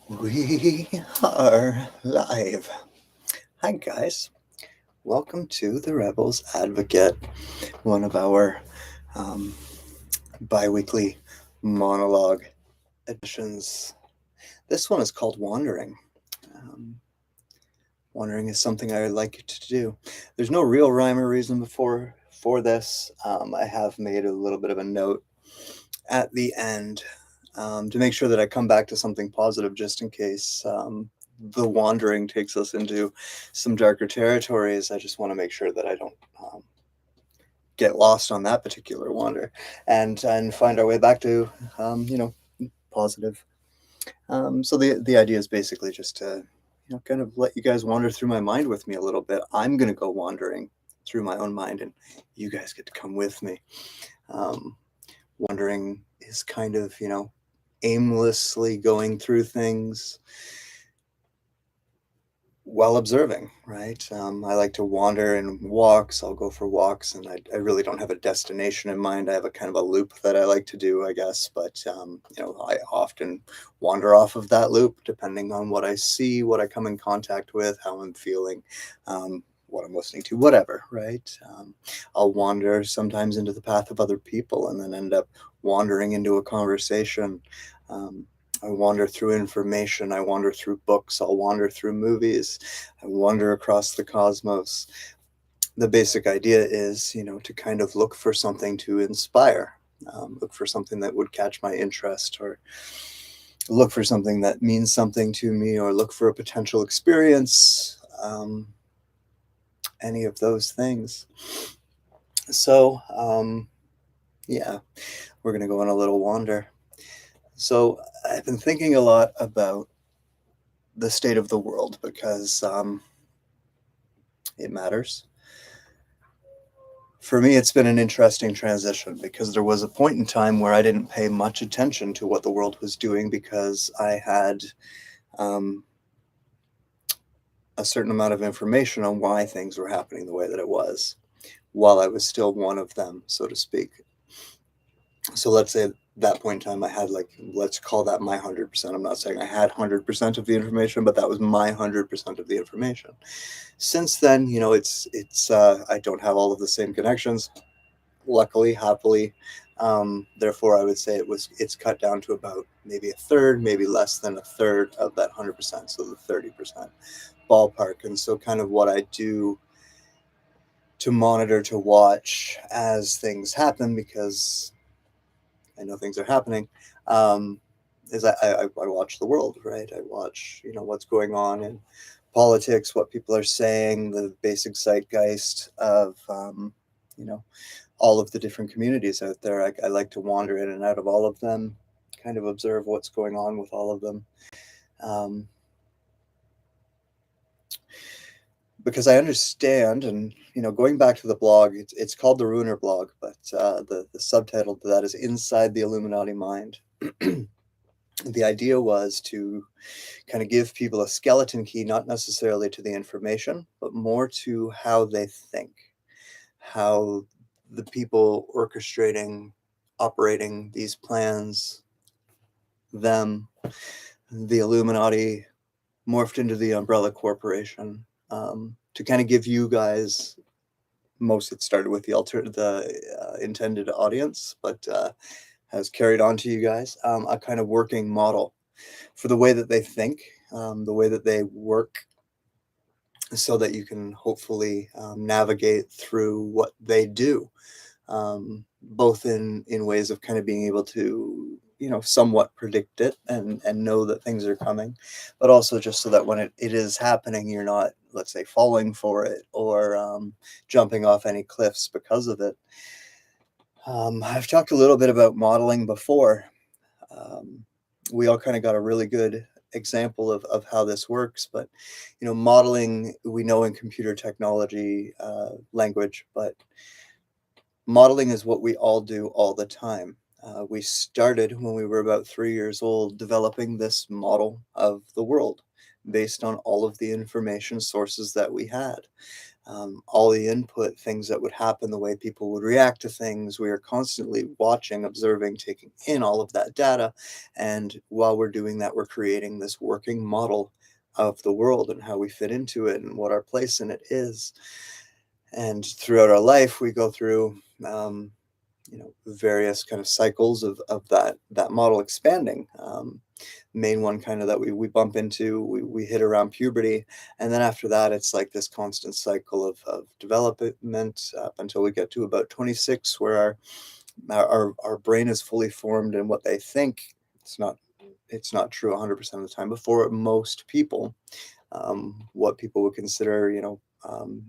We are live. Hi, guys. Welcome to the Rebels Advocate, one of our um, bi weekly monologue editions. This one is called Wandering. Um, Wandering is something I like to do. There's no real rhyme or reason for this. I have made a little bit of a note at the end to make sure that I come back to something positive just in case the wandering takes us into some darker territories. I just want to make sure that I don't get lost on that particular wander and find our way back to positive. So the idea is basically just to kind of let you guys wander through my mind with me a little bit. I'm gonna go wandering through my own mind, and you guys get to come with me. Um, Wandering is kind of aimlessly going through things while observing, right? I like to wander in walks. I'll go for walks, and I really don't have a destination in mind. I have a kind of a loop that I like to do, I guess. But I often wander off of that loop depending on what I see, what I come in contact with, how I'm feeling, what I'm listening to, whatever, right? I'll wander sometimes into the path of other people, and then end up wandering into a conversation. Um, I wander through information. I wander through books. I'll wander through movies. I wander across the cosmos. The basic idea is, to kind of look for something to inspire, look for something that would catch my interest, or look for something that means something to me, or look for a potential experience, any of those things. So, yeah, we're going to go on a little wander. So, I've been thinking a lot about the state of the world because it matters. For me, it's been an interesting transition because there was a point in time where I didn't pay much attention to what the world was doing because I had um, a certain amount of information on why things were happening the way that it was, while I was still one of them, so to speak. So let's say at that point in time I had, like, let's call that my 100%. I'm not saying I had 100% of the information, but that was my 100% of the information. Since then, it's I don't have all of the same connections, luckily, happily. Therefore, I would say it's cut down to about maybe a third, maybe less than a third of that 100%, so the 30% ballpark. And so kind of what I do to monitor, to watch as things happen, because I know things are happening, um, is I watch the world, right? I watch, what's going on in politics, what people are saying, the basic zeitgeist of, you know, all of the different communities out there. I like to wander in and out of all of them, kind of observe what's going on with all of them. Um, because I understand, and going back to the blog, it's called the Ruiner blog, but the subtitle to that is Inside the Illuminati Mind. The idea was to kind of give people a skeleton key, not necessarily to the information, but more to how they think, how the people orchestrating, operating these plans, them, the Illuminati morphed into the umbrella corporation, to kind of give you guys, most it started with the intended audience, but has carried on to you guys, a kind of working model for the way that they think, the way that they work, so that you can hopefully navigate through what they do, both in ways of kind of being able to somewhat predict it and know that things are coming, but also just so that when it is happening, you're not, let's say, falling for it, or jumping off any cliffs because of it. I've talked a little bit about modeling before. um, we all kind of got a really good example of how this works, but modeling, we know in computer technology language, but modeling is what we all do all the time. We started when we were about 3 years old developing this model of the world based on all of the information sources that we had. all the input, things that would happen, the way people would react to things. We are constantly watching, observing, taking in all of that data. And while we're doing that, we're creating this working model of the world and how we fit into it and what our place in it is. And throughout our life, we go through, various kind of cycles of that model expanding. Main one kind of that we bump into, we hit around puberty, and then after that it's like this constant cycle of development up until we get to about 26, where our brain is fully formed, and what they think, it's not it's not true 100% of the time, but for most people, what people would consider,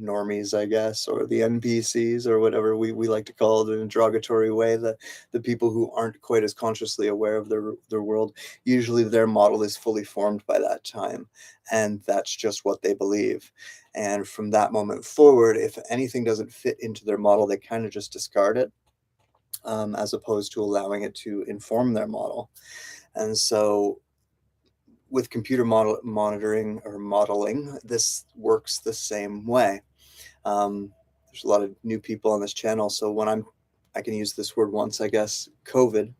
normies, I guess, or the NPCs, or whatever we like to call it in a derogatory way, the people who aren't quite as consciously aware of their world, usually their model is fully formed by that time, and that's just what they believe. And from that moment forward, if anything doesn't fit into their model, they kind of just discard it, as opposed to allowing it to inform their model. And so with computer monitoring or modeling, this works the same way. There's a lot of new people on this channel, so I can use this word once, I guess, COVID.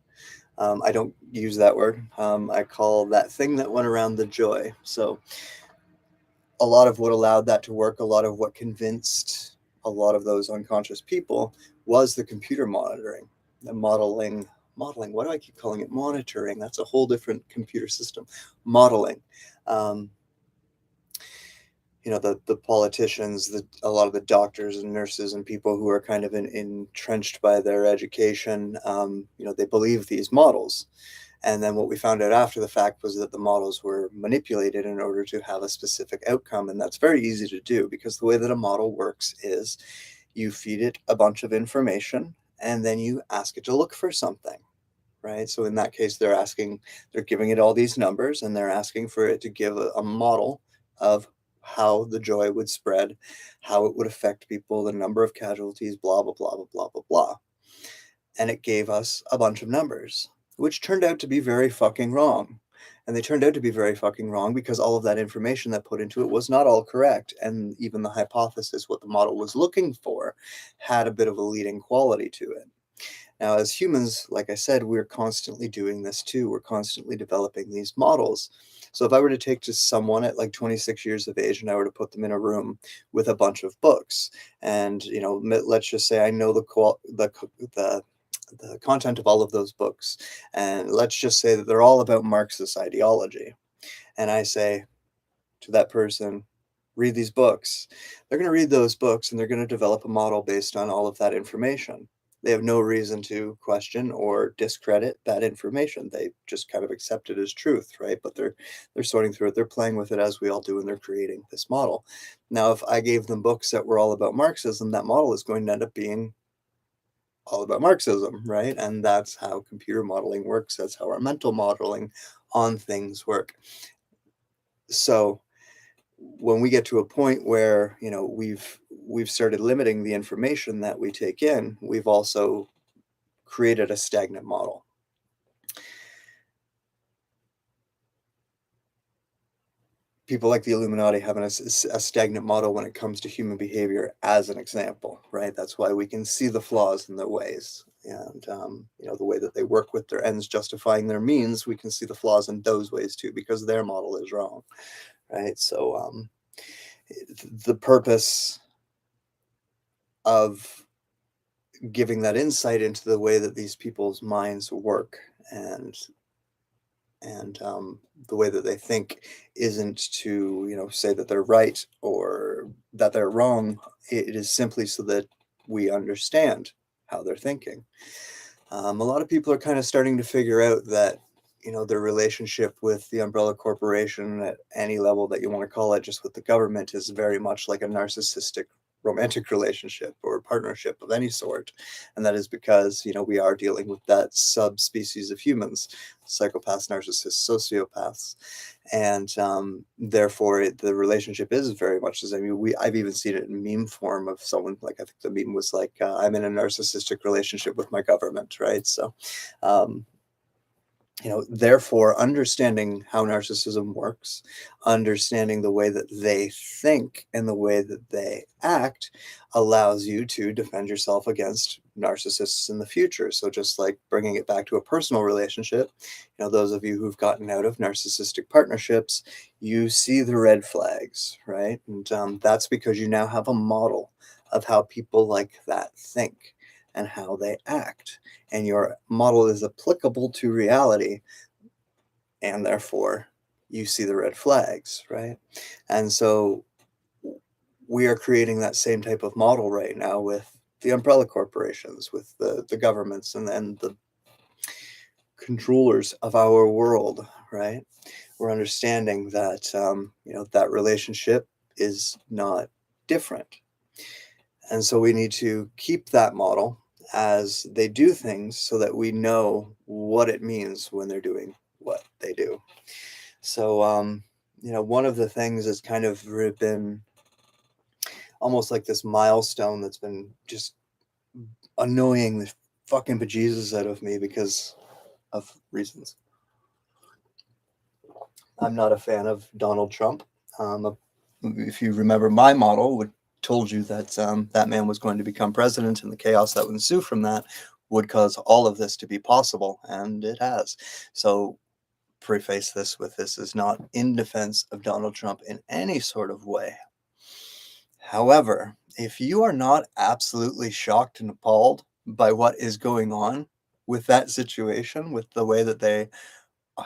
I don't use that word. I call that thing that went around the joy. So a lot of what allowed that to work, a lot of what convinced a lot of those unconscious people, was the computer monitoring, the modeling. Why do I keep calling it monitoring? That's a whole different computer system. Modeling. Um, the politicians, a lot of the doctors and nurses and people who are kind of entrenched by their education, they believe these models. And then what we found out after the fact was that the models were manipulated in order to have a specific outcome. And that's very easy to do, because the way that a model works is you feed it a bunch of information and then you ask it to look for something, right? So in that case, they're giving it all these numbers, and they're asking for it to give a model of how the joy would spread, how it would affect people, the number of casualties, blah, blah, blah, blah, blah, blah, blah. And it gave us a bunch of numbers, which turned out to be very fucking wrong. And they turned out to be very fucking wrong because all of that information that put into it was not all correct. And even the hypothesis, what the model was looking for, had a bit of a leading quality to it. Now, as humans, like I said, we're constantly doing this too. We're constantly developing these models. So if I were to take just someone at like 26 years of age and I were to put them in a room with a bunch of books, and let's just say I know the content of all of those books, and let's just say that they're all about Marxist ideology, and I say to that person, read these books. They're going to read those books and they're going to develop a model based on all of that information. They have no reason to question or discredit that information. They just kind of accept it as truth, right? But they're sorting through it. They're playing with it as we all do, and they're creating this model. Now, if I gave them books that were all about Marxism, that model is going to end up being all about Marxism, right? And that's how computer modeling works. That's how our mental modeling on things work. So when we get to a point where we've started limiting the information that we take in, we've also created a stagnant model. People like the Illuminati have a stagnant model when it comes to human behavior, as an example, right? That's why we can see the flaws in their ways, and the way that they work with their ends justifying their means. We can see the flaws in those ways too, because their model is wrong, right? So the purpose of giving that insight into the way that these people's minds work, and the way that they think, isn't to say that they're right or that they're wrong. It is simply so that we understand how they're thinking. A lot of people are kind of starting to figure out that their relationship with the umbrella corporation, at any level that you want to call it, just with the government, is very much like a narcissistic romantic relationship or partnership of any sort. And that is because we are dealing with that subspecies of humans, psychopaths, narcissists, sociopaths, and therefore the relationship is very much the same. I've even seen it in meme form of someone, like, I think the meme was like, I'm in a narcissistic relationship with my government, right? So um, Therefore, understanding how narcissism works, understanding the way that they think and the way that they act allows you to defend yourself against narcissists in the future. So, just like bringing it back to a personal relationship, those of you who've gotten out of narcissistic partnerships, you see the red flags, right? And that's because you now have a model of how people like that think and how they act, and your model is applicable to reality, and therefore you see the red flags, right? And so we are creating that same type of model right now with the umbrella corporations, with the governments, and then the controllers of our world, right? We're understanding that that relationship is not different, and so we need to keep that model as they do things so that we know what it means when they're doing what they do. So, one of the things that's kind of been almost like this milestone that's been just annoying the fucking bejesus out of me because of reasons. I'm not a fan of Donald Trump. If you remember, my model would told you that that man was going to become president, and the chaos that would ensue from that would cause all of this to be possible, and it has. So, preface this with, this is not in defense of Donald Trump in any sort of way. However, if you are not absolutely shocked and appalled by what is going on with that situation, with the way that they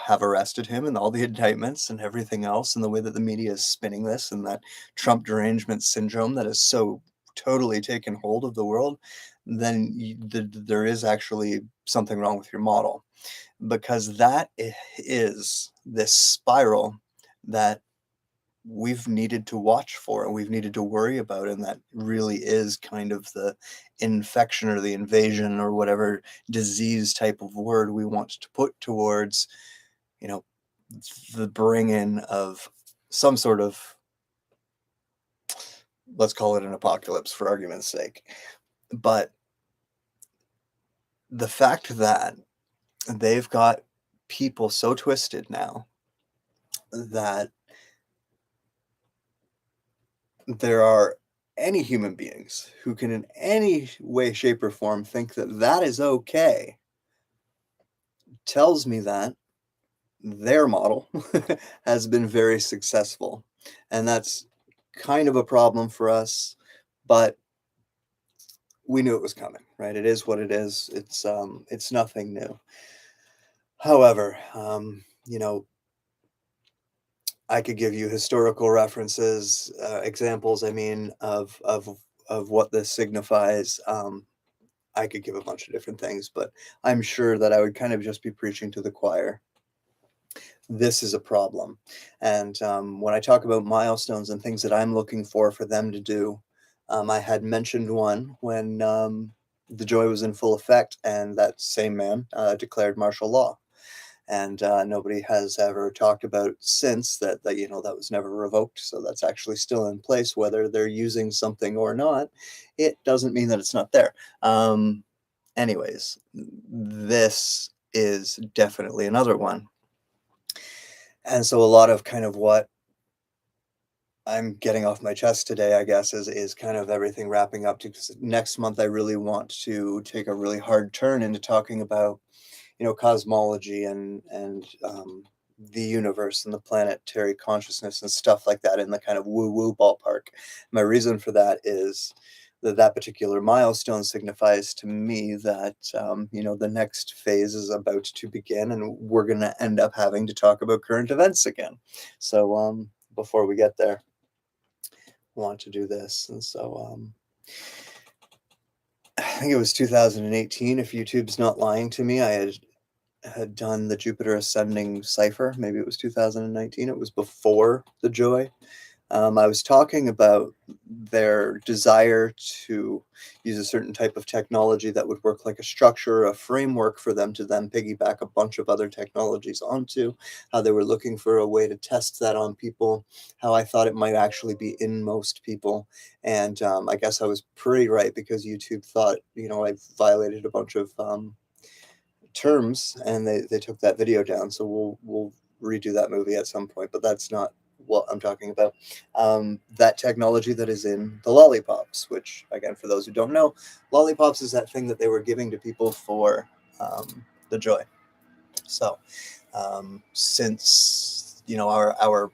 have arrested him and all the indictments and everything else, and the way that the media is spinning this, and that Trump derangement syndrome that is so totally taken hold of the world, then there is actually something wrong with your model, because that is this spiral that we've needed to watch for and we've needed to worry about, and that really is kind of the infection or the invasion or whatever disease type of word we want to put towards you know the bring in of some sort of, let's call it an apocalypse for argument's sake. But the fact that they've got people so twisted now that there are any human beings who can in any way, shape, or form think that that is okay tells me that their model has been very successful. And that's kind of a problem for us, but we knew it was coming, right? It is what it is. It's nothing new. However, I could give you historical references, examples, I mean, of what this signifies. I could give a bunch of different things, but I'm sure that I would kind of just be preaching to the choir. This is a problem. And when I talk about milestones and things that I'm looking for them to do, I had mentioned one when the joy was in full effect, and that same man declared martial law. And nobody has ever talked about since that was never revoked. So that's actually still in place, whether they're using something or not. It doesn't mean that it's not there. Anyways, this is definitely another one. And so a lot of kind of what I'm getting off my chest today, I guess, is kind of everything wrapping up to, 'cause next month I really want to take a really hard turn into talking about, cosmology and the universe and the planetary consciousness and stuff like that in the kind of woo-woo ballpark. My reason for that is that particular milestone signifies to me that the next phase is about to begin, and we're going to end up having to talk about current events again. So before we get there, I want to do this, and so I think it was 2018. If YouTube's not lying to me, I had done the Jupiter Ascending cipher. Maybe it was 2019. It was before the Joy. I was talking about their desire to use a certain type of technology that would work like a structure, a framework for them to then piggyback a bunch of other technologies onto, how they were looking for a way to test that on people, how I thought it might actually be in most people. And I guess I was pretty right, because YouTube thought, I violated a bunch of terms, and they took that video down. So we'll redo that movie at some point, but that's not what I'm talking about. That technology that is in the lollipops, which again, for those who don't know, lollipops is that thing that they were giving to people for the joy. So since our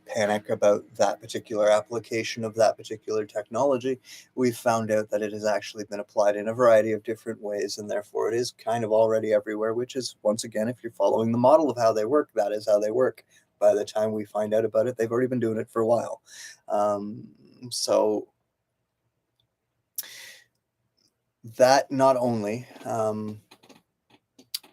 panic about that particular application of that particular technology, we've found out that it has actually been applied in a variety of different ways, and therefore it is kind of already everywhere, which is, once again, if you're following the model of how they work, that is how they work. By the time we find out about it, they've already been doing it for a while. So that not only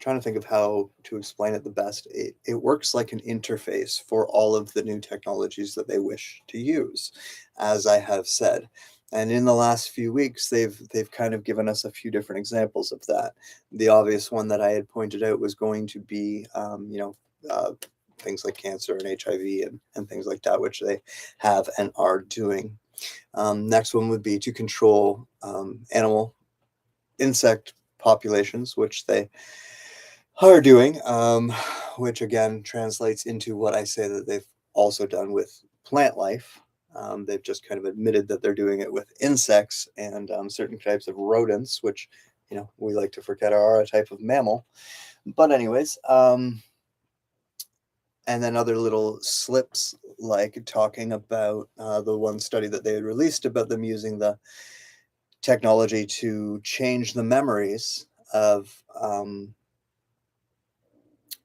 trying to think of how to explain it the best. It works like an interface for all of the new technologies that they wish to use, as I have said. And in the last few weeks, they've kind of given us a few different examples of that. The obvious one that I had pointed out was going to be, things like cancer and HIV and things like that, which they have and are doing. Next one would be to control insect populations, which they are doing, which again translates into what I say that they've also done with plant life. They've just kind of admitted that they're doing it with insects and certain types of rodents, which we like to forget are a type of mammal. But anyways, and then other little slips like talking about the one study that they had released about them using the technology to change the memories of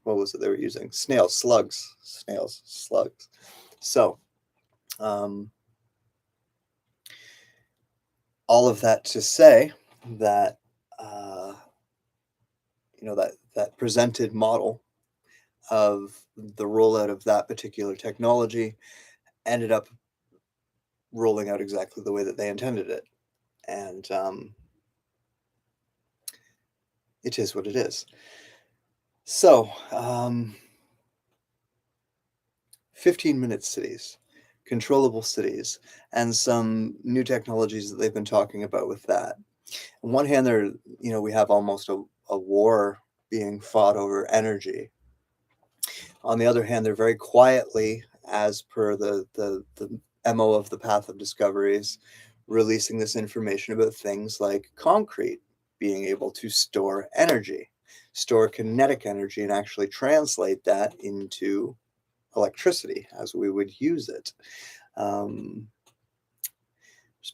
what was it they were using? Snails, slugs. So, all of that to say that, that presented model of the rollout of that particular technology ended up rolling out exactly the way that they intended it. And it is what it is. So, 15-minute cities, controllable cities, and some new technologies that they've been talking about with that. On one hand, we have almost a war being fought over energy. On the other hand, they're very quietly, as per the MO of the path of discoveries, releasing this information about things like concrete being able to store energy, store kinetic energy, and actually translate that into electricity as we would use it. There's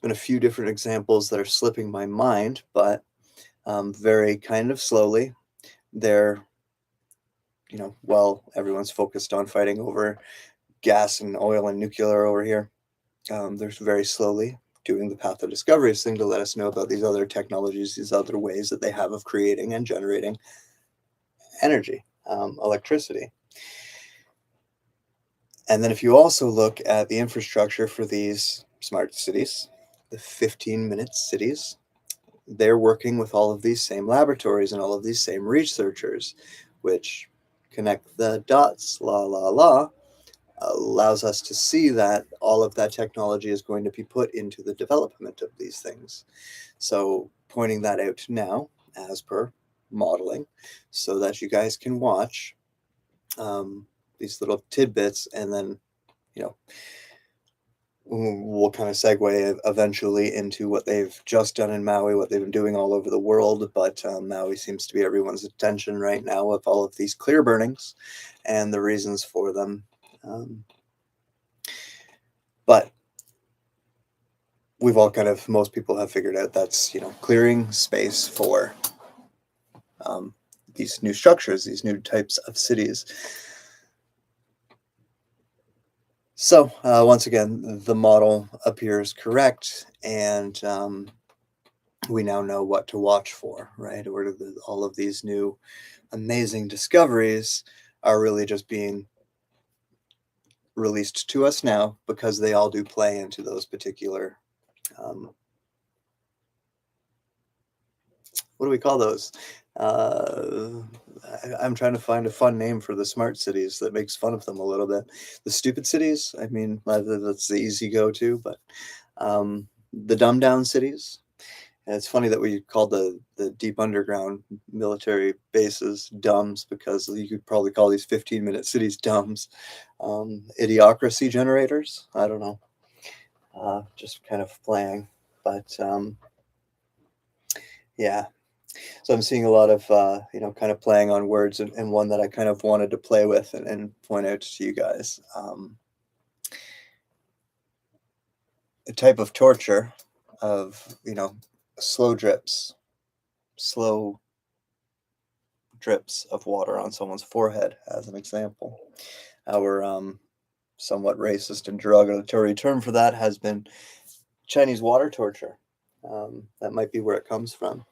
been a few different examples that are slipping my mind, but very kind of slowly, they're, while everyone's focused on fighting over gas and oil and nuclear over here, they're very slowly doing the path of discoveries thing to let us know about these other technologies, these other ways that they have of creating and generating energy, electricity. And then if you also look at the infrastructure for these smart cities, the 15-minute cities, they're working with all of these same laboratories and all of these same researchers, which connect the dots, allows us to see that all of that technology is going to be put into the development of these things. So pointing that out now, as per modeling, so that you guys can watch these little tidbits, and then we'll kind of segue eventually into what they've just done in Maui, what they've been doing all over the world. But Maui seems to be everyone's attention right now with all of these clear burnings and the reasons for them. But we've all most people have figured out that's, clearing space for these new structures, these new types of cities. So once again, the model appears correct, and we now know what to watch for, right? Or all of these new amazing discoveries are really just being released to us now because they all do play into those particular, what do we call those? I'm trying to find a fun name for the smart cities that makes fun of them a little bit. The stupid cities, I mean, that's the easy go-to, but the dumbed down cities. And it's funny that we call the deep underground military bases dumbs, because you could probably call these 15-minute cities dumbs. Idiocracy generators. I don't know. Just kind of playing, but yeah. So I'm seeing a lot of kind of playing on words, and one that I kind of wanted to play with and point out to you guys. A type of torture of slow drips, slow drips of water on someone's forehead, as an example. Our somewhat racist and derogatory term for that has been Chinese water torture. That might be where it comes from.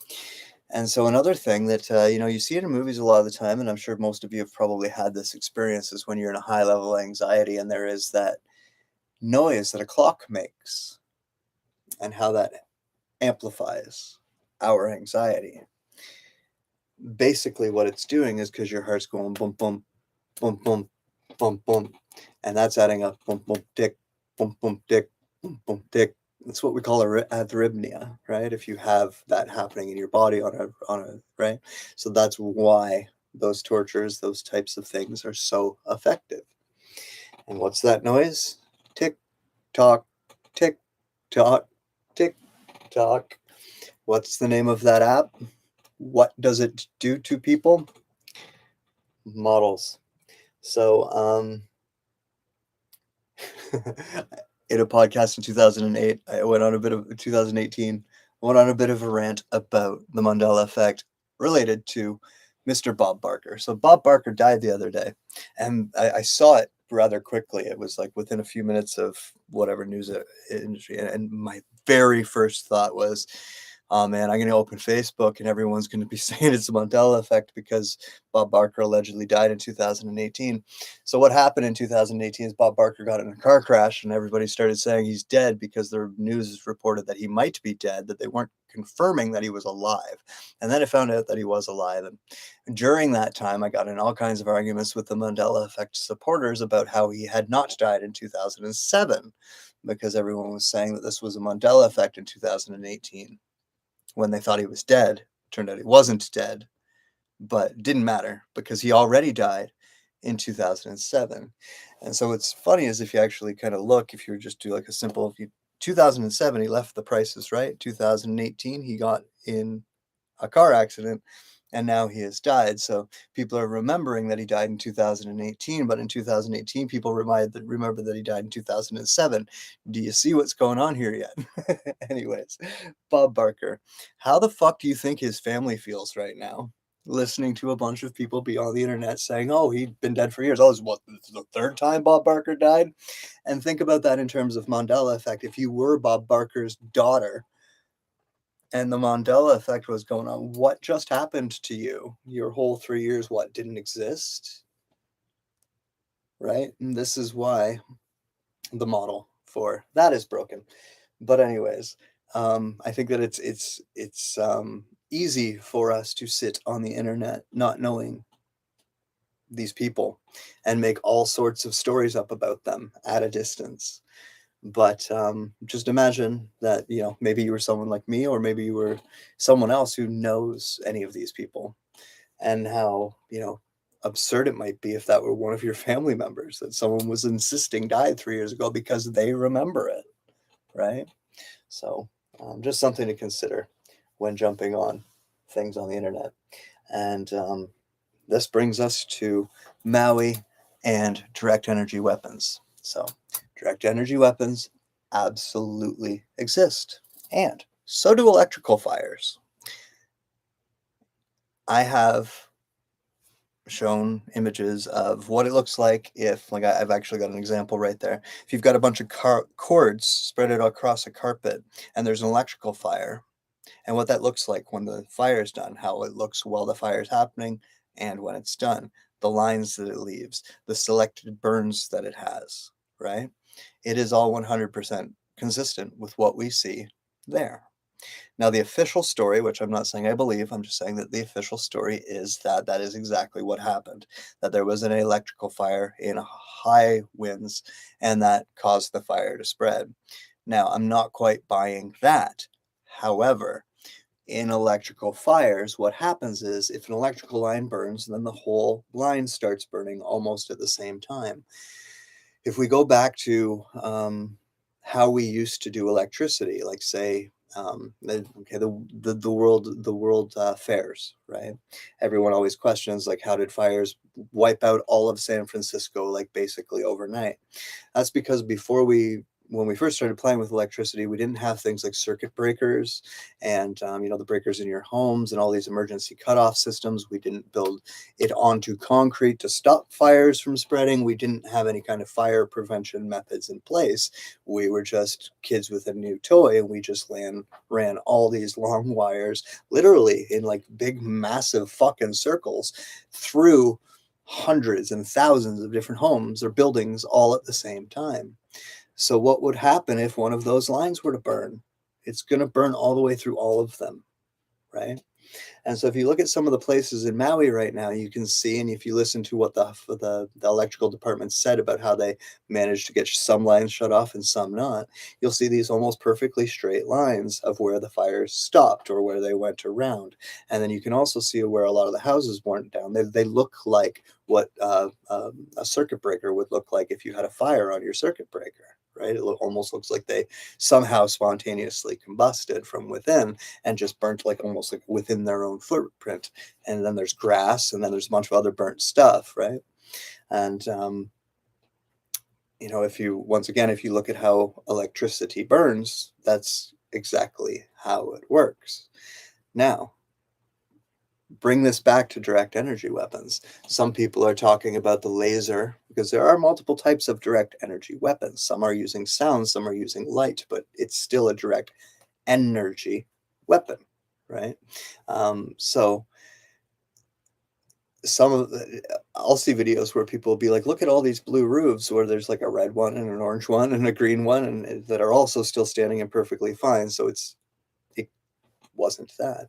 And so another thing that you see it in movies a lot of the time, and I'm sure most of you have probably had this experience, is when you're in a high level anxiety and there is that noise that a clock makes, and how that amplifies our anxiety. Basically, what it's doing is, because your heart's going boom, boom, boom, boom, boom, boom, and that's adding up boom, boom, tick, boom, boom, tick, boom, boom, tick. That's what we call arrhythmia, right? If you have that happening in your body on a right, so that's why those tortures, those types of things, are so effective. And what's that noise? Tick tock, tick tock, tick tock. What's the name of that app? What does it do to people? Models. So, in a podcast in 2008, I went on a bit of 2018, went on a bit of a rant about the Mandela effect related to Mr. Bob Barker. So Bob Barker died the other day, and I saw it rather quickly. It was like within a few minutes of whatever news industry, and my very first thought was, oh man, I'm going to open Facebook and everyone's going to be saying it's the Mandela effect because Bob Barker allegedly died in 2018. So what happened in 2018 is Bob Barker got in a car crash, and everybody started saying he's dead because the news reported that he might be dead, that they weren't confirming that he was alive. And then it found out that he was alive. And during that time, I got in all kinds of arguments with the Mandela effect supporters about how he had not died in 2007, because everyone was saying that this was a Mandela effect in 2018 when they thought he was dead. Turned out he wasn't dead, but it didn't matter because he already died in 2007. And so what's funny is, if you actually kind of look, if you just do like a simple, 2007, he left The Price is Right. 2018, he got in a car accident, and now he has died. So people are remembering that he died in 2018, but in 2018, people remember that he died in 2007. Do you see what's going on here yet? Anyways, Bob Barker, how the fuck do you think his family feels right now? Listening to a bunch of people be on the internet saying, "Oh, he'd been dead for years." Oh, this is the third time Bob Barker died? And think about that in terms of Mandela effect. If you were Bob Barker's daughter, and the Mandela effect was going on, what just happened to you? Your whole 3 years, what, didn't exist? Right? And this is why the model for that is broken. But anyways, I think that it's easy for us to sit on the internet not knowing these people and make all sorts of stories up about them at a distance. But just imagine that, maybe you were someone like me, or maybe you were someone else who knows any of these people, and how, absurd it might be if that were one of your family members that someone was insisting died 3 years ago because they remember it, right? So just something to consider when jumping on things on the internet. And this brings us to Maui and direct energy weapons. So, direct energy weapons absolutely exist, and so do electrical fires. I have shown images of what it looks like if, like, I've actually got an example right there. If you've got a bunch of cords spread out across a carpet and there's an electrical fire, and what that looks like when the fire is done, how it looks while the fire is happening and when it's done, the lines that it leaves, the selected burns that it has, right? It is all 100% consistent with what we see there. Now, the official story, which I'm not saying I believe, I'm just saying that the official story is that that is exactly what happened, that there was an electrical fire in high winds, and that caused the fire to spread. Now, I'm not quite buying that. However, in electrical fires, what happens is if an electrical line burns, then the whole line starts burning almost at the same time. If we go back to how we used to do electricity, like say, the world fairs, right? Everyone always questions like, how did fires wipe out all of San Francisco like basically overnight? That's because when we first started playing with electricity, we didn't have things like circuit breakers and the breakers in your homes and all these emergency cutoff systems. We didn't build it onto concrete to stop fires from spreading. We didn't have any kind of fire prevention methods in place. We were just kids with a new toy, and we just ran all these long wires, literally in like big, massive fucking circles through hundreds and thousands of different homes or buildings all at the same time. So what would happen if one of those lines were to burn? It's going to burn all the way through all of them, right? And so if you look at some of the places in Maui right now, you can see, and if you listen to what the electrical department said about how they managed to get some lines shut off and some not, you'll see these almost perfectly straight lines of where the fires stopped or where they went around. And then you can also see where a lot of the houses weren't down. They look like what a circuit breaker would look like if you had a fire on your circuit breaker. Right? It almost looks like they somehow spontaneously combusted from within and just burnt like almost like within their own footprint. And then there's grass, and then there's a bunch of other burnt stuff, right? And if you if you look at how electricity burns, that's exactly how it works. Now, bring this back to direct energy weapons. Some people are talking about the laser because there are multiple types of direct energy weapons. Some are using sound, some are using light, but it's still a direct energy weapon, right? So I'll see videos where people will be like, look at all these blue roofs where there's like a red one and an orange one and a green one, and that are also still standing and perfectly fine. So it wasn't that.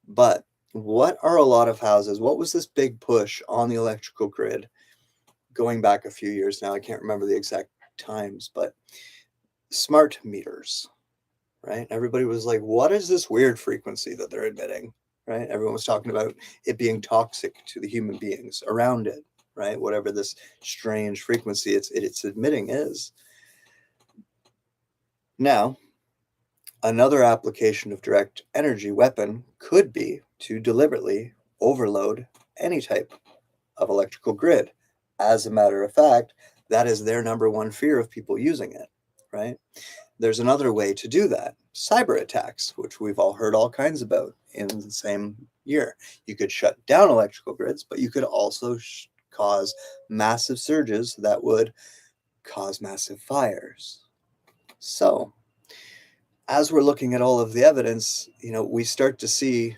But what are a lot of houses? What was this big push on the electrical grid going back a few years now? I can't remember the exact times, but smart meters, right? Everybody was like, what is this weird frequency that they're emitting, right? Everyone was talking about it being toxic to the human beings around it, right? Whatever this strange frequency it's emitting is. Now, another application of direct energy weapon could be to deliberately overload any type of electrical grid. As a matter of fact, that is their number one fear of people using it, right? There's another way to do that: cyber attacks, which we've all heard all kinds about in the same year. You could shut down electrical grids, but you could also cause massive surges that would cause massive fires. So, as we're looking at all of the evidence, we start to see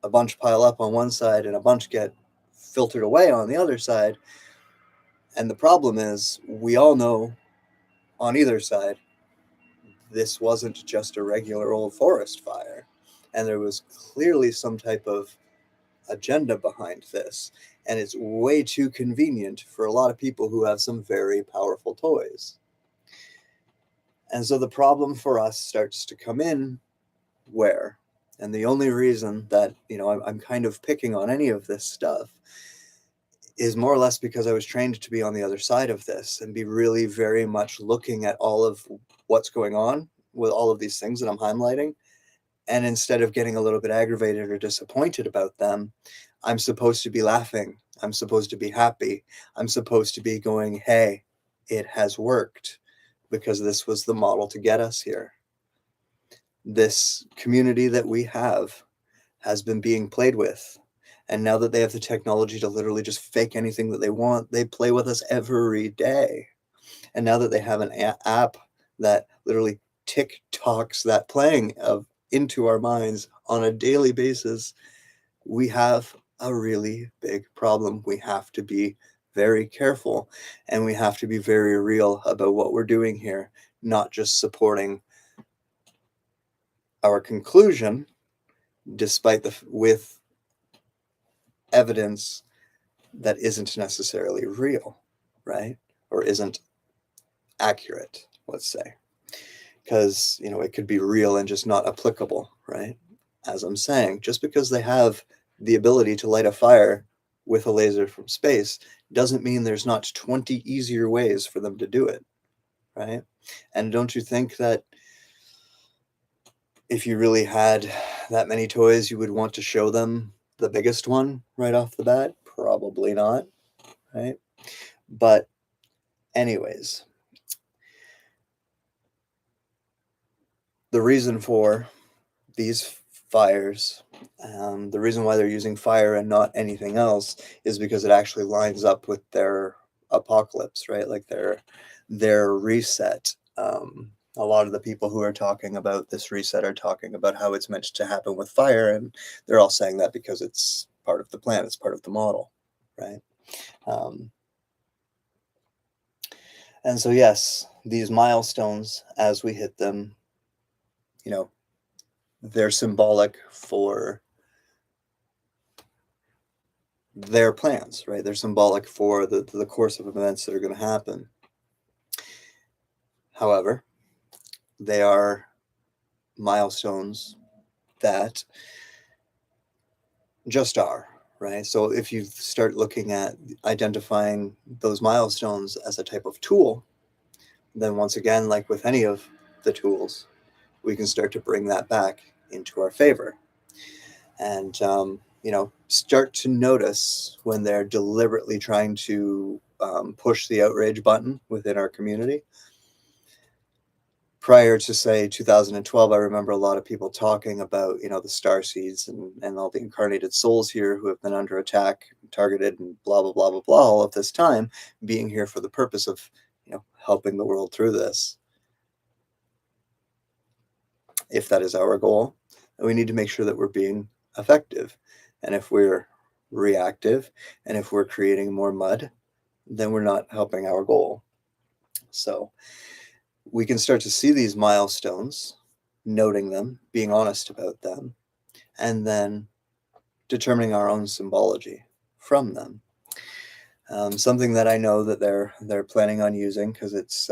a bunch pile up on one side and a bunch get filtered away on the other side. And the problem is, we all know on either side, this wasn't just a regular old forest fire. And there was clearly some type of agenda behind this. And it's way too convenient for a lot of people who have some very powerful toys. And so the problem for us starts to come in where? And the only reason that, I'm kind of picking on any of this stuff is more or less because I was trained to be on the other side of this and be really very much looking at all of what's going on with all of these things that I'm highlighting. And instead of getting a little bit aggravated or disappointed about them, I'm supposed to be laughing. I'm supposed to be happy. I'm supposed to be going, hey, it has worked, because this was the model to get us here. This community that we have has been being played with. And now that they have the technology to literally just fake anything that they want, they play with us every day. And now that they have an app that literally TikToks that playing into our minds on a daily basis, we have a really big problem. We have to be very careful, and we have to be very real about what we're doing here, not just supporting our conclusion despite with evidence that isn't necessarily real, right? Or isn't accurate, let's say. Because, it could be real and just not applicable, right? as I'm saying, just because they have the ability to light a fire with a laser from space doesn't mean there's not 20 easier ways for them to do it, right? And don't you think that if you really had that many toys, you would want to show them the biggest one right off the bat? Probably not, right? But anyways, the reason for these fires, the reason why they're using fire and not anything else is because it actually lines up with their apocalypse, right? Like their reset. A lot of the people who are talking about this reset are talking about how it's meant to happen with fire, and they're all saying that because it's part of the plan, it's part of the model, right? Um, and so, yes, these milestones, as we hit them, you know, they're symbolic for their plans, right? They're symbolic for the course of events that are going to happen. However, they are milestones that just are, right? So if you start looking at identifying those milestones as a type of tool, then once again, like with any of the tools, we can start to bring that back into our favor. And, start to notice when they're deliberately trying to push the outrage button within our community. Prior to, say, 2012, I remember a lot of people talking about, the star seeds and all the incarnated souls here who have been under attack, targeted, and blah, blah, blah, blah, blah, all of this time being here for the purpose of, helping the world through this. If that is our goal, we need to make sure that we're being effective. And if we're reactive and if we're creating more mud, then we're not helping our goal. So we can start to see these milestones, noting them, being honest about them, and then determining our own symbology from them. Something that I know that they're planning on using because it's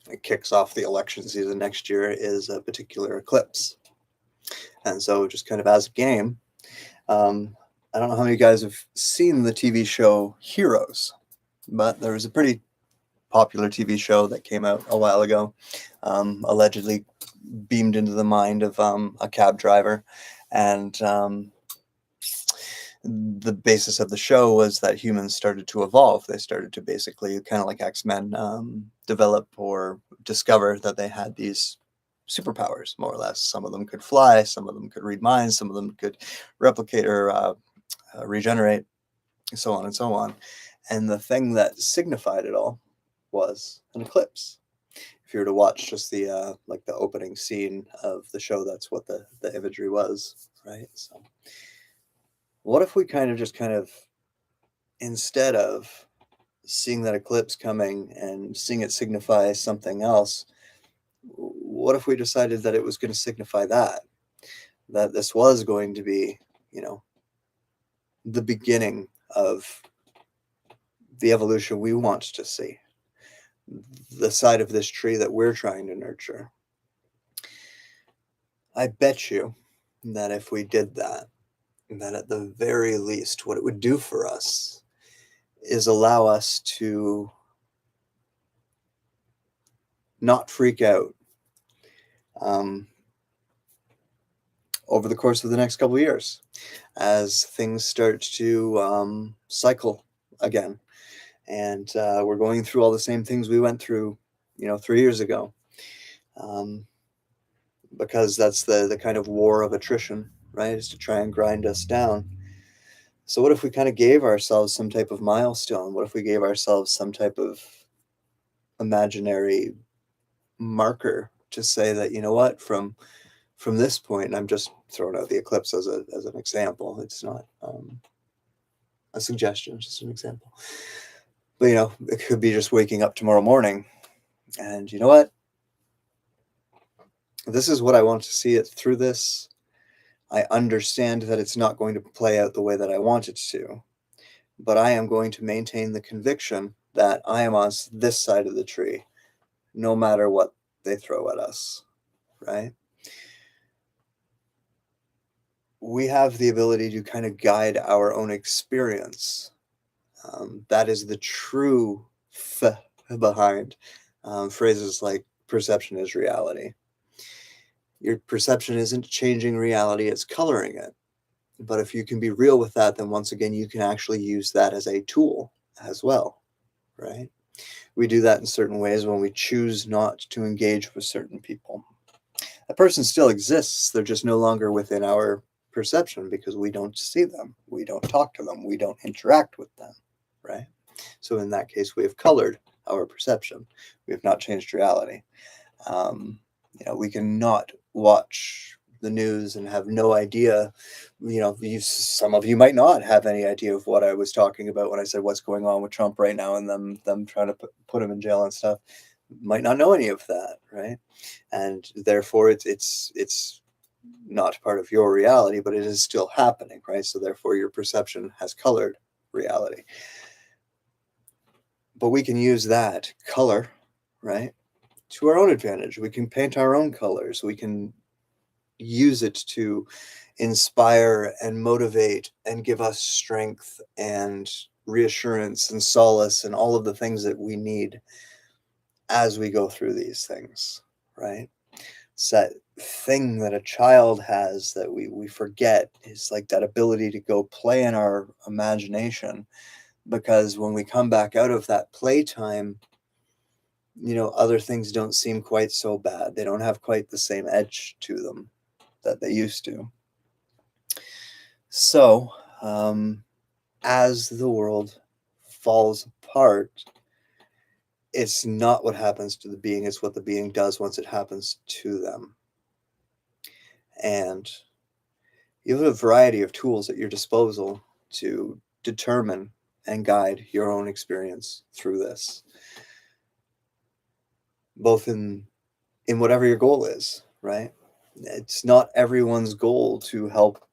it kicks off the election season next year is a particular eclipse. And so just kind of as a game, I don't know how many guys have seen the TV show Heroes, but there was a pretty popular TV show that came out a while ago, allegedly beamed into the mind of a cab driver. And the basis of the show was that humans started to evolve. They started to basically, kind of like X-Men, develop or discover that they had these superpowers, more or less. Some of them could fly, some of them could read minds, some of them could replicate or regenerate, so on and so on. And the thing that signified it all was an eclipse. If you were to watch just the like the opening scene of the show, that's what the imagery was, right? So what if we kind of instead of seeing that eclipse coming and seeing it signify something else, what if we decided that it was going to signify that this was going to be, the beginning of the evolution we want to see, the side of this tree that we're trying to nurture? I bet you that if we did that at the very least, what it would do for us is allow us to not freak out over the course of the next couple of years as things start to cycle again. And we're going through all the same things we went through, 3 years ago. Because that's the kind of war of attrition, right? Is to try and grind us down. So what if we kind of gave ourselves some type of milestone? What if we gave ourselves some type of imaginary marker to say that, you know what, from this point, and I'm just throwing out the eclipse as an example. It's not a suggestion, it's just an example. But it could be just waking up tomorrow morning, and you know what? This is what I want to see it through this. I understand that it's not going to play out the way that I want it to, but I am going to maintain the conviction that I am on this side of the tree, no matter what they throw at us, right? We have the ability to kind of guide our own experience. That is the true behind phrases like perception is reality. Your perception isn't changing reality, it's coloring it. But if you can be real with that, then once again, you can actually use that as a tool as well, right? We do that in certain ways when we choose not to engage with certain people. A person still exists, they're just no longer within our perception because we don't see them, we don't talk to them, we don't interact with them, right? So in that case, we have colored our perception. We have not changed reality. We can not watch the news and have no idea. Some of you might not have any idea of what I was talking about when I said what's going on with Trump right now and them trying to put him in jail and stuff. Might not know any of that, right? And therefore, it's not part of your reality, but it is still happening, right? So therefore, your perception has colored reality. But we can use that color, right, to our own advantage. We can paint our own colors. We can use it to inspire and motivate and give us strength and reassurance and solace and all of the things that we need as we go through these things, right? It's that thing that a child has that we forget is like that ability to go play in our imagination, because when we come back out of that playtime, other things don't seem quite so bad. They don't have quite the same edge to them that they used to. So, as the world falls apart, it's not what happens to the being, it's what the being does once it happens to them. And you have a variety of tools at your disposal to determine and guide your own experience through this, both in whatever your goal is, right? It's not everyone's goal to help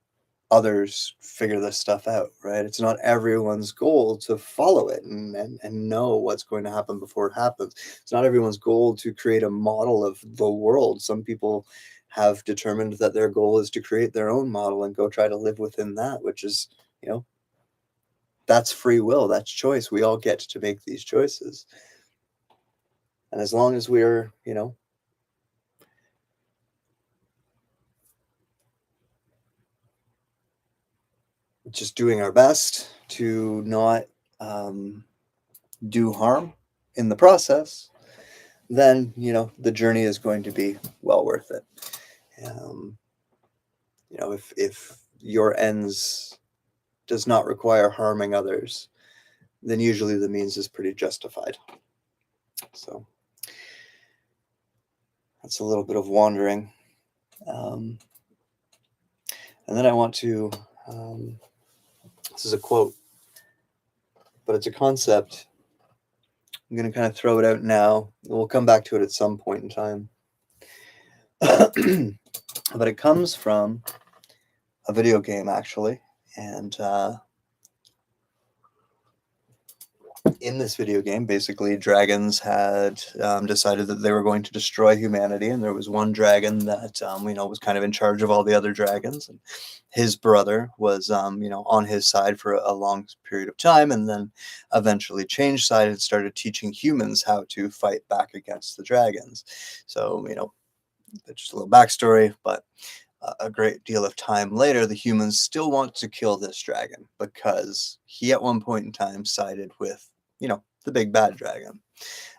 others figure this stuff out, right? It's not everyone's goal to follow it and know what's going to happen before it happens. It's not everyone's goal to create a model of the world. Some people have determined that their goal is to create their own model and go try to live within that, which is, you know, that's free will, that's choice. We all get to make these choices. And as long as we're, just doing our best to not do harm in the process, then the journey is going to be well worth it. Um, if your ends does not require harming others, then usually the means is pretty justified. So that's a little bit of wandering, and then I want to. This is a quote, but it's a concept. I'm going to kind of throw it out now. We'll come back to it at some point in time. But it comes from a video game, actually. And in this video game, basically, dragons had decided that they were going to destroy humanity. And there was one dragon that, was kind of in charge of all the other dragons. And his brother was, on his side for a long period of time, and then eventually changed side and started teaching humans how to fight back against the dragons. So, just a little backstory, but a great deal of time later, the humans still want to kill this dragon because he at one point in time sided with, the big bad dragon.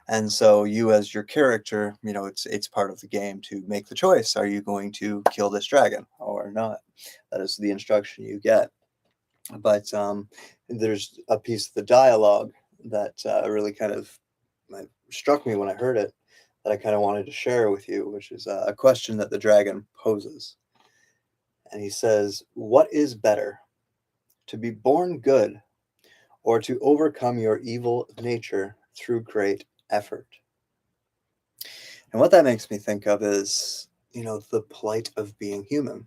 And so you as your character, it's part of the game to make the choice. Are you going to kill this dragon or not? That is the instruction you get. But there's a piece of the dialogue that really kind of struck me when I heard it, that I kind of wanted to share with you, which is a question that the dragon poses. And he says, "What is better, to be born good or to overcome your evil nature through great effort?" And what that makes me think of is, the plight of being human,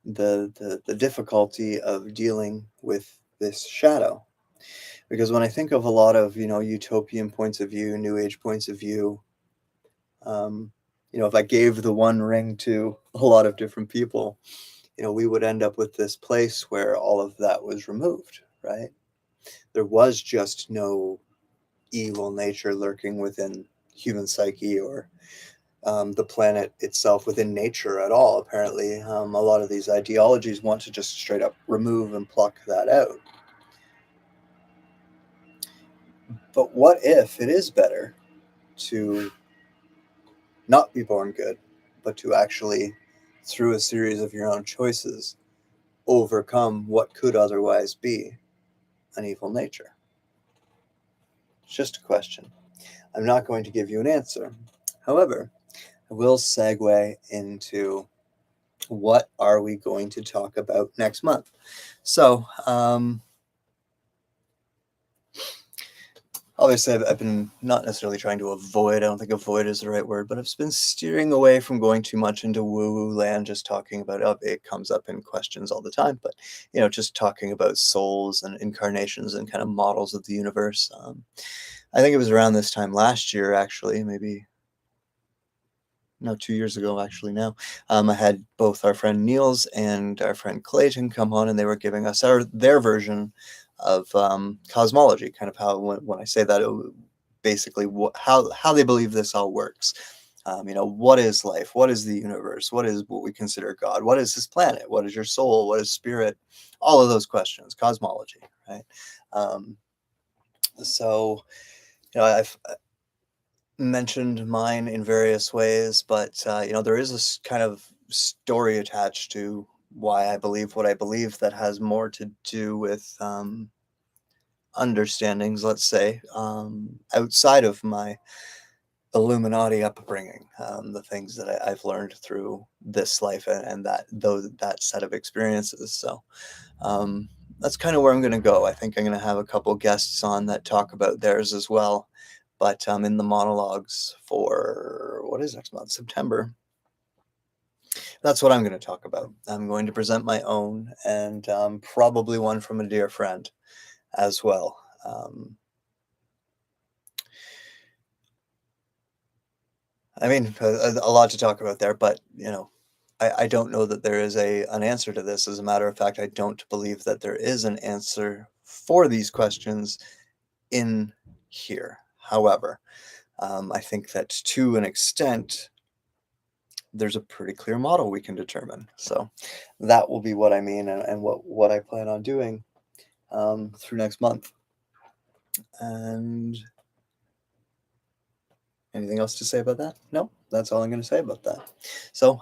the difficulty of dealing with this shadow. Because when I think of a lot of, utopian points of view, new age points of view, If I gave the one ring to a lot of different people, we would end up with this place where all of that was removed, right? There was just no evil nature lurking within human psyche or the planet itself within nature at all. Apparently, a lot of these ideologies want to just straight up remove and pluck that out. But what if it is better to not be born good, but to actually, through a series of your own choices, overcome what could otherwise be an evil nature? It's just a question. I'm not going to give you an answer. However, I will segue into what are we going to talk about next month. So, obviously, I've been not necessarily trying to avoid, I don't think avoid is the right word, but I've been steering away from going too much into woo-woo land, just talking about, it comes up in questions all the time, but, just talking about souls and incarnations and kind of models of the universe. I think it was around this time last year, actually, maybe no, 2 years ago, actually now. I had both our friend Niels and our friend Clayton come on, and they were giving us their version of cosmology, kind of how when I say that, basically how they believe this all works. What is life? What is the universe? What is what we consider God? What is this planet? What is your soul? What is spirit? All of those questions, cosmology, right? Um, so, I've mentioned mine in various ways, but there is this kind of story attached to why I believe what I believe that has more to do with understandings, let's say, outside of my Illuminati upbringing, the things that I've learned through this life and that set of experiences. So that's kind of where I'm going to go. I think I'm going to have a couple guests on that talk about theirs as well. But in the monologues for what is next month, September, that's what I'm going to talk about. I'm going to present my own and probably one from a dear friend as well. I mean, a lot to talk about there, but I don't know that there is an answer to this. As a matter of fact, I don't believe that there is an answer for these questions in here. However, I think that to an extent, there's a pretty clear model we can determine. So that will be what I mean and what I plan on doing through next month. And anything else to say about that? No, that's all I'm going to say about that. So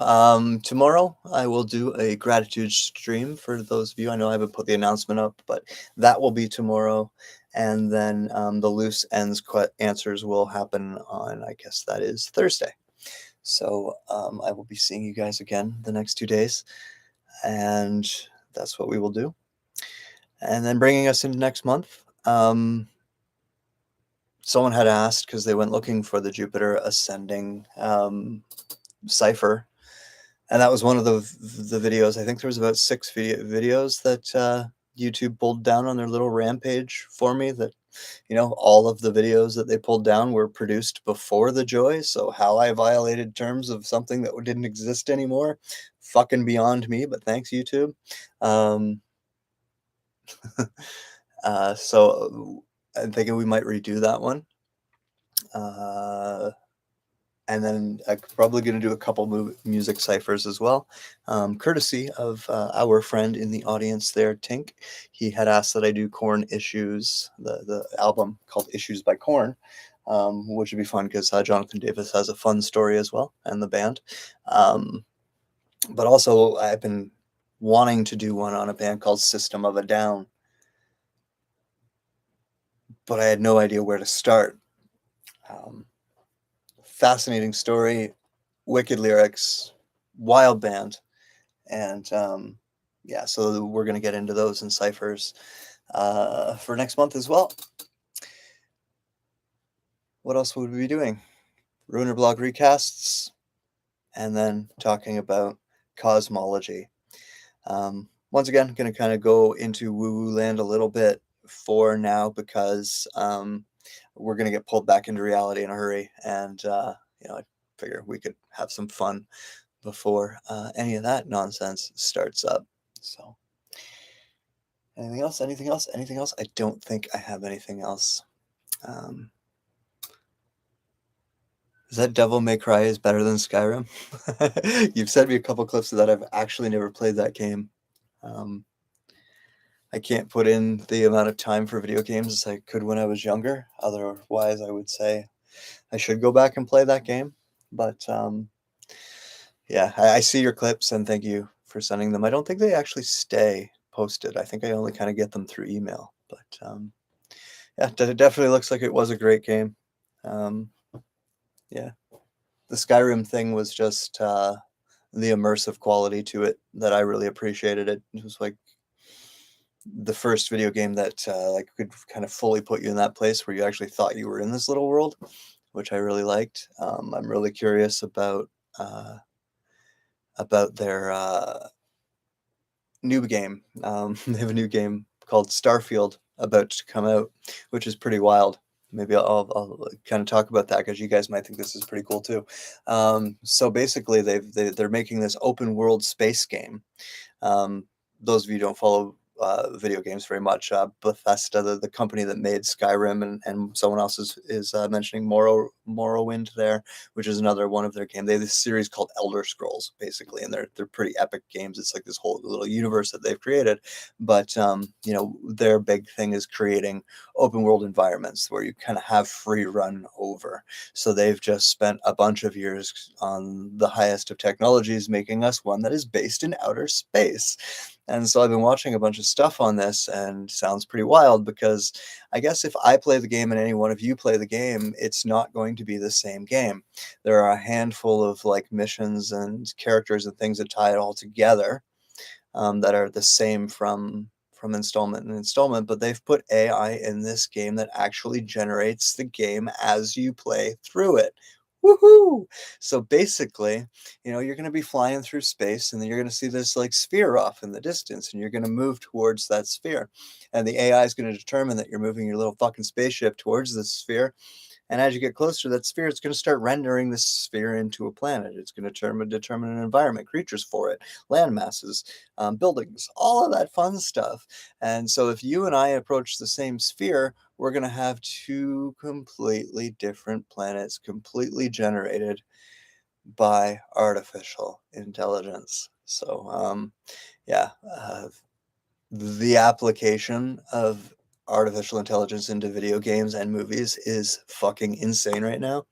tomorrow I will do a gratitude stream for those of you. I know I haven't put the announcement up, but that will be tomorrow. And then the loose ends answers will happen on, I guess that is Thursday. So I will be seeing you guys again the next 2 days. And that's what we will do. And then bringing us into next month, someone had asked because they went looking for the Jupiter ascending cipher, and that was one of the videos. I think there was about 6 videos that YouTube pulled down on their little rampage for me. That all of the videos that they pulled down were produced before the joy. So how I violated terms of something that didn't exist anymore, fucking beyond me. But thanks, YouTube. Um, so I'm thinking we might redo that one. And then I'm probably going to do a couple music ciphers as well, courtesy of our friend in the audience there, Tink. He had asked that I do Korn Issues, the album called Issues by Korn, which would be fun because Jonathan Davis has a fun story as well, and the band. But also, I've been wanting to do one on a band called System of a Down, but I had no idea where to start. Fascinating story, wicked lyrics, wild band, and yeah, so we're gonna get into those in ciphers for next month as well. What else would we be doing? Ruiner blog recasts, and then talking about cosmology. Once again, going to kind of go into woo-woo land a little bit for now because we're going to get pulled back into reality in a hurry, and figure we could have some fun before any of that nonsense starts up. So, anything else? Anything else? Anything else? I don't think I have anything else. Um, is that Devil May Cry is better than Skyrim? You've sent me a couple clips of that. I've actually never played that game. Um, I can't put in the amount of time for video games as I could when I was younger. Otherwise, I would say I should go back and play that game. But yeah, I see your clips and thank you for sending them. I don't think they actually stay posted. I think I only kind of get them through email. But yeah, it definitely looks like it was a great game. Yeah, the Skyrim thing was just the immersive quality to it that I really appreciated. It was like the first video game that like could kind of fully put you in that place where you actually thought you were in this little world, which I really liked. I'm really curious about their new game. They have a new game called Starfield about to come out, which is pretty wild. Maybe I'll kind of talk about that because you guys might think this is pretty cool too. So basically, they're making this open world space game. Those of you who don't follow video games very much, Bethesda, the company that made Skyrim, and someone else is mentioning Morrowind there, which is another one of their games. They have this series called Elder Scrolls, basically, and they're pretty epic games. It's like this whole little universe that they've created. But you know, their big thing is creating open world environments where you kind of have free run over. So they've just spent a bunch of years on the highest of technologies, making us one that is based in outer space. And so I've been watching a bunch of stuff on this and sounds pretty wild because I guess if I play the game and any one of you play the game, it's not going to be the same game. There are a handful of like missions and characters and things that tie it all together that are the same from installment and installment, but they've put AI in this game that actually generates the game as you play through it. Woohoo! So basically, you know, you're going to be flying through space and then you're going to see this like sphere off in the distance and you're going to move towards that sphere. And the AI is going to determine that you're moving your little fucking spaceship towards this sphere. And as you get closer to that sphere, it's going to start rendering this sphere into a planet. It's going to determine an environment, creatures for it, land masses, buildings, all of that fun stuff. And so if you and I approach the same sphere, we're going to have two completely different planets, completely generated by artificial intelligence. So, yeah, the application of artificial intelligence into video games and movies is fucking insane right now.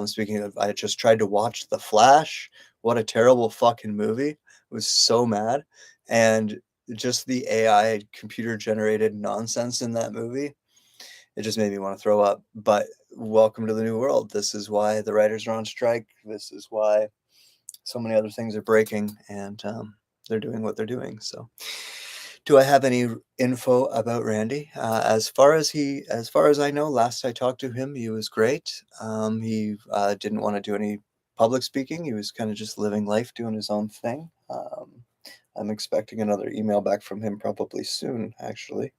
Speaking of, I just tried to watch The Flash. What a terrible fucking movie. I was so mad. And just the AI computer generated nonsense in that movie, it just made me want to throw up. But welcome to the new world. This is why the writers are on strike. This is why so many other things are breaking, and they're doing what they're doing. So, do I have any info about Randy? As far as I know, last I talked to him, he was great. He didn't want to do any public speaking. He was kind of just living life, doing his own thing. I'm expecting another email back from him probably soon, actually,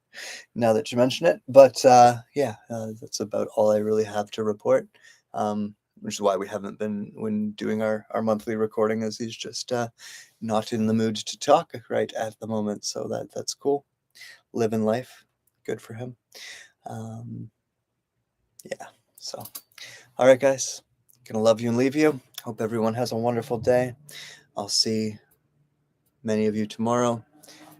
now that you mention it. But yeah, that's about all I really have to report. Which is why we haven't been when doing our monthly recording, as he's just not in the mood to talk right at the moment. So that's cool. Living life, good for him. Yeah. So, all right, guys, gonna love you and leave you. Hope everyone has a wonderful day. I'll see many of you tomorrow,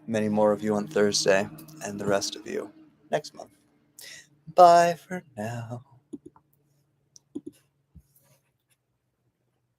many more of you on Thursday, and the rest of you next month. Bye for now.